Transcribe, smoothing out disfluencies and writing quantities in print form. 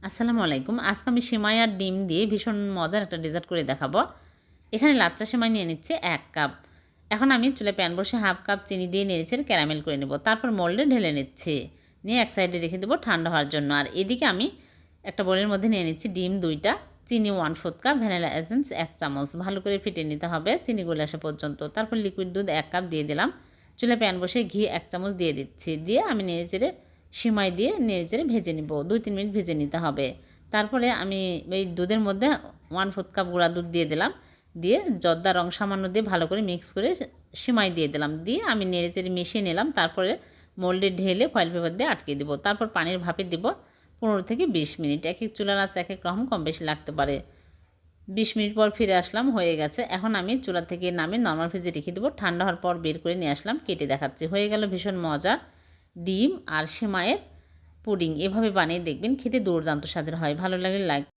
আসসালামু আলাইকুম। আজকে আমি সেমাই আর ডিম দিয়ে ভীষণ মজার একটা ডেজার্ট করে দেখাবো। এখানে লাচ্চা সেমাই নিয়ে নিচ্ছে 1 কাপ। এখন আমি চুলায় প্যান বসে 1/2 কাপ চিনি দিয়ে নেড়েচেড়ে ক্যারামেল করে নেব। তারপর মোল্ডে ঢেলে নিচ্ছি। নিয়ে এক সাইডে রেখে দেবো ঠান্ডা হওয়ার জন্য। আর এদিকে আমি একটা বোলের মধ্যে নিয়ে নিচ্ছি ডিম 2টা, চিনি 1/4 কাপ, ভ্যানিলা এসেন্স 1 চামচ। ভালো করে ফেটিয়ে নিতে হবে চিনি গলে আসা পর্যন্ত। তারপর লিকুইড দুধ 1 কাপ দিয়ে দিলাম। চুলায় প্যান বসে ঘি 1 চামচ দিয়ে দিচ্ছি। দিয়ে আমি নেড়েচেড়ে সিমাই দিয়ে নেড়েচেড়ে ভেজে নিব। 2-3 মিনিট ভেজে নিতে হবে। তারপরে আমি এই দুধের মধ্যে 1/4 কাপ গুঁড়া দুধ দিয়ে দিলাম। দিয়ে জর্দা রং সামান্য দিয়ে ভালো করে মিক্স করে সিমাই দিয়ে দিলাম। দিয়ে আমি নেড়েচেড়ে মিশিয়ে নিলাম। তারপরে মোল্ডে ঢেলে ফয়েল পেপার দিয়ে আটকে দেবো। তারপর পানির ভাপে দিব 15 থেকে 20 মিনিট। এক এক চুলার আঁচ এক এক রকম কম বেশি লাগতে পারে। 20 মিনিট পর ফিরে আসলাম, হয়ে গেছে। এখন আমি চুলা থেকে নামিয়ে নর্মাল ফ্রিজে রেখে দেবো। ঠান্ডা হওয়ার পর বের করে নিয়ে আসলাম, কেটে দেখাচ্ছি। হয়ে গেল ভীষণ মজার ডিম আর সেমাইয়ের পুডিং। এভাবে বানিয়ে দেখবেন, খেতে দুর্দান্ত স্বাদের হয়। ভালো লাগলে লাইক